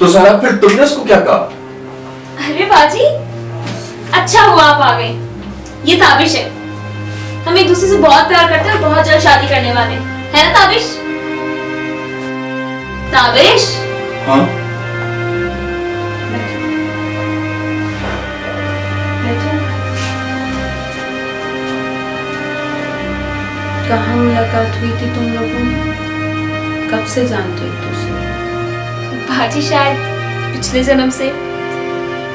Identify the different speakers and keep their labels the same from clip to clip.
Speaker 1: तो सारा फिर तुमने उसको क्या कहा?
Speaker 2: अरे बाजी, अच्छा हुआ आप आ गए। ये ताबिश है, हम एक दूसरे से बहुत प्यार करते हैं और बहुत जल्द शादी करने वाले हैं, है ना ताबिश? ताबिश?
Speaker 1: हाँ।
Speaker 3: कहाँ मुलाकात हुई थी तुम लोगों में? कब से जानते हो एक दूसरे?
Speaker 2: बाजी शायद पिछले जन्म से।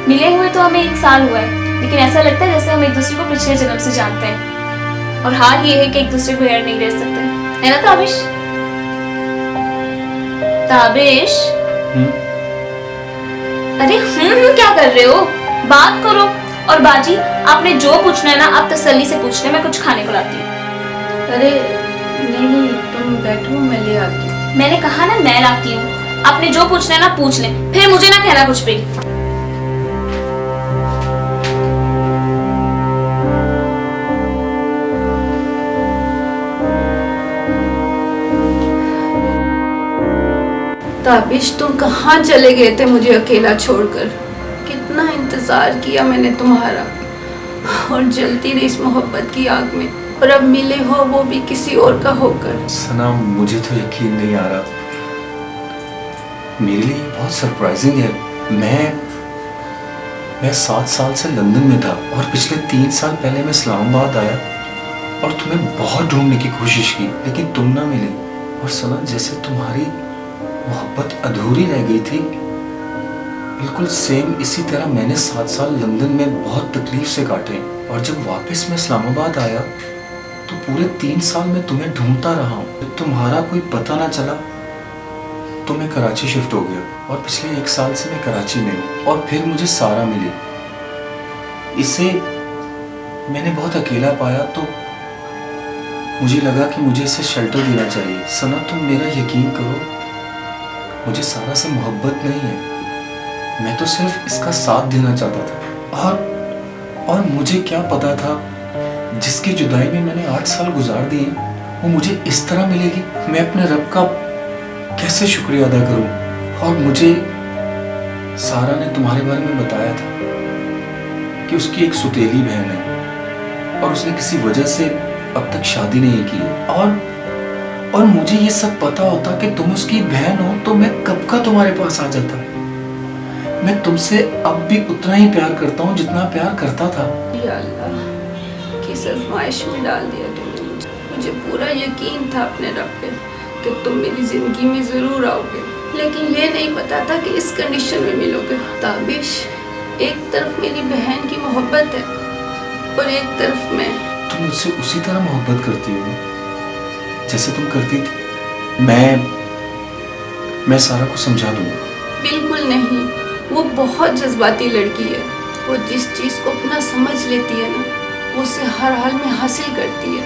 Speaker 2: मिले हुए तो हमें 1 साल हुआ है, लेकिन ऐसा लगता है जैसे हम एक दूसरे को पिछले जन्म से जानते हैं। और हाल ये है कि एक दूसरे को याद नहीं रह सकते, है ना ताबिश? ताबिश? अरे क्या कर रहे हो? बात करो। और बाजी, आपने जो पूछना है ना आप तसल्ली से पूछ ले, मैं कुछ खाने को लाती हूँ।
Speaker 3: अरे नहीं, तुम बैठो, मैं ले आती हूँ।
Speaker 2: मैंने कहा ना मैं लाती हूँ। आपने जो पूछना है ना पूछ ले, फिर मुझे ना कहना कुछ भी।
Speaker 3: ताबिश, तुम कहाँ चले गए थे मुझे अकेला छोड़कर? कितना इंतजार किया मैंने तुम्हारा, और जलती रही इस मोहब्बत की आग में, और अब मिले हो वो भी किसी और का होकर।
Speaker 1: सना, मुझे तो यकीन नहीं आ रहा। मेरे लिए बहुत सरप्राइजिंग है। मैं 7 साल से लंदन में था और पिछले 3 साल पहले मैं इस्लामाबाद आया और तुम्हें बहुत ढूंढने की कोशिश की, लेकिन तुम ना मिले। और सना, जैसे तुम्हारी मोहब्बत अधूरी रह गई थी, बिल्कुल सेम इसी तरह मैंने 7 साल लंदन में बहुत तकलीफ से काटे। और जब वापस मैं इस्लामाबाद आया तो पूरे 3 साल में तुम्हें ढूंढता रहा हूँ। जब तुम्हारा कोई पता ना चला तो मैं कराची शिफ्ट हो गया, और पिछले 1 साल से मैं कराची में हूँ। और फिर मुझे सारा मिली। इसे मैंने बहुत अकेला पाया, तो मुझे लगा कि मुझे इसे शेल्टर देना चाहिए। सना, तुम मेरा यकीन करो, मुझे सारा से मोहब्बत नहीं है, मैं तो सिर्फ इसका साथ देना चाहता था। और मुझे क्या पता था जिसकी जुदाई में मैंने 8 साल गुजार दिए वो मुझे इस तरह मिलेगी। मैं अपने रब का कैसे शुक्रिया अदा करूं। और मुझे सारा ने तुम्हारे बारे में बताया था कि उसकी एक सुतेली बहन है और उसने किसी वजह से अब तक शादी नहीं की। और मुझे ये सब पता होता कि तुम उसकी बहन हो तो मैं कब का तुम्हारे पास आ जाता। मैं तुमसे अब भी उतना ही प्यार करता हूँ जितना प्यार करता था।
Speaker 3: या अल्लाह, किस आजमाइश में डाल दिया तुमने मुझे। मुझे पूरा यकीन था अपने रब पे कि तुम मेरी जिंदगी में जरूर आओगे, लेकिन ये नहीं पता था कि इस कंडीशन में मिलोगे। ताबिश, एक तरफ मेरी बहन की मोहब्बत है और एक तरफ मैं।
Speaker 1: तुम मुझसे उसी तरह मोहब्बत करती हो जैसे तुम करती थी। मैं सारा को समझा दूंगा।
Speaker 3: बिल्कुल नहीं, वो बहुत जज्बाती लड़की है। वो जिस चीज को अपना समझ लेती है ना, वो उसे हर हाल में हासिल करती है।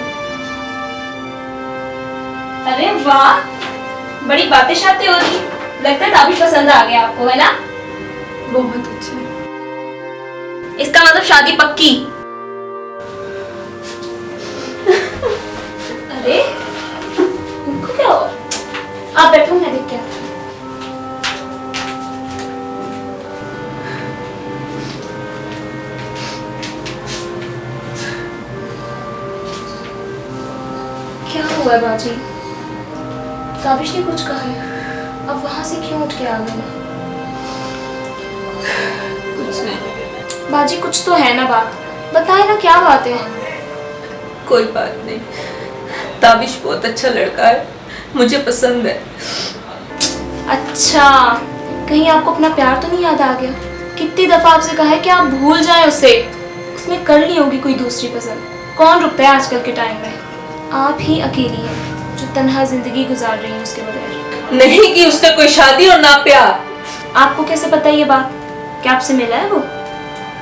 Speaker 2: अरे वाह, बड़ी बातें शातें हो रही। लगता है ताबिश पसंद आ गया आपको, है ना?
Speaker 3: बहुत अच्छा।
Speaker 2: इसका मतलब शादी पक्की। अरे इनको क्या हुआ? आप बैठो, मैं देख के आती हूँ। क्या हुआ है बाजी? ताबिश ने कुछ कहा है? अब वहां से क्यों उठ के आ गए?
Speaker 3: कुछ नहीं
Speaker 2: बाजी, कुछ तो है ना बात, बताए ना क्या बात है?
Speaker 3: कोई बात नहीं। ताबिश बहुत अच्छा लड़का है, मुझे पसंद है।
Speaker 2: अच्छा, कहीं आपको अपना प्यार तो नहीं याद आ गया? कितनी दफा आपसे कहा है कि आप भूल जाएं उसे। उसने कर ली होगी कोई दूसरी पसंद। कौन रुकता है आजकल के टाइम में? आप ही अकेली हैं जो तन्हा जिंदगी गुजार रही हैं उसके बगैर।
Speaker 3: नहीं कि उसने कोई शादी और ना प्यार।
Speaker 2: आपको कैसे पता ये बात? क्या आपसे मिला है वो?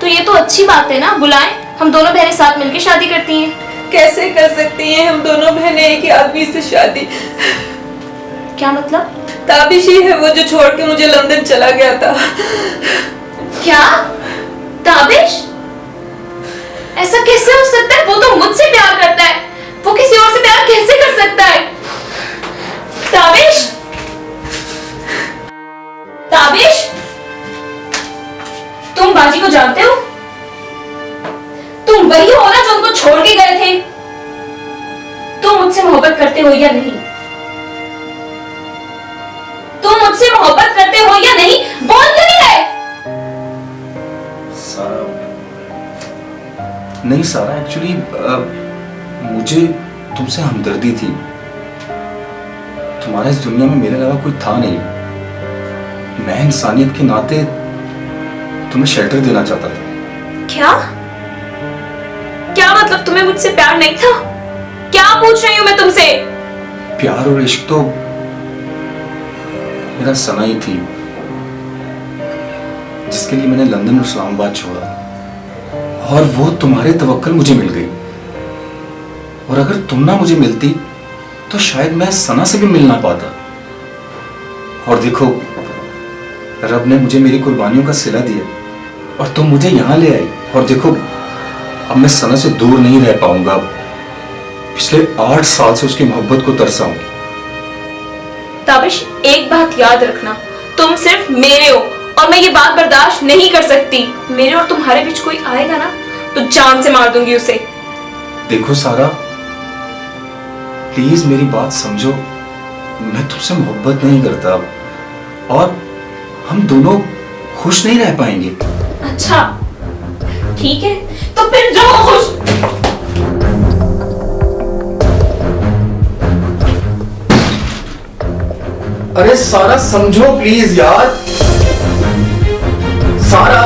Speaker 2: तो ये तो अच्छी बात है ना, बुलाएं, हम दोनों बहनें साथ मिलकर शादी करती हैं।
Speaker 3: कैसे कर सकती हैं हम दोनों बहनें एक ही आदमी से शादी?
Speaker 2: क्या मतलब?
Speaker 3: ताबिश ही है वो जो छोड़ के मुझे लंदन चला गया था।
Speaker 2: क्या? ताबिश? ऐसा कैसे हो सकता है? वो तो मुझसे प्यार करता है, वो किसी और से प्यार कैसे कर सकता है? ताबिश? ताबिश? मोहब्बत करते हो या नहीं? तुम मुझसे मोहब्बत करते हो या नहीं? बोल क्यों नहीं रहे?
Speaker 1: सारा, नहीं सारा, एक्चुअली मुझे तुमसे हमदर्दी थी। तुम्हारा इस दुनिया में मेरे अलावा कोई था नहीं। मैं इंसानियत के नाते तुम्हें शेल्टर देना चाहता था।
Speaker 2: क्या क्या मतलब तुम्हें मुझसे प्यार नहीं था? क्या पूछ रही हूं मैं तुमसे?
Speaker 1: प्यार और इश्क तो मेरा सना ही थी, जिसके लिए मैंने लंदन और इस्लामाबाद छोड़ा, और वो तुम्हारे तवक्कल मुझे मिल गई। और अगर तुम ना मुझे मिलती तो शायद मैं सना से भी मिल ना पाता। और देखो, रब ने मुझे मेरी कुर्बानियों का सिला दिया और तुम मुझे यहां ले आई। और देखो, अब मैं सना से दूर नहीं रह पाऊंगा। पिछले 8 साल से उसकी मोहब्बत को तरसा हूं।
Speaker 2: ताबिश, एक बात याद रखना, तुम सिर्फ मेरे हो और मैं ये बात बर्दाश्त नहीं कर सकती। मेरे और तुम्हारे बीच कोई आएगा ना तो जान से मार दूंगी उसे।
Speaker 1: देखो सारा, प्लीज मेरी बात समझो। मैं तुमसे मोहब्बत नहीं करता और हम दोनों खुश नहीं रह पाएंगे।
Speaker 2: अच्छा ठीक है, तो फिर रहो खुश।
Speaker 1: अरे सारा समझो प्लीज यार। सारा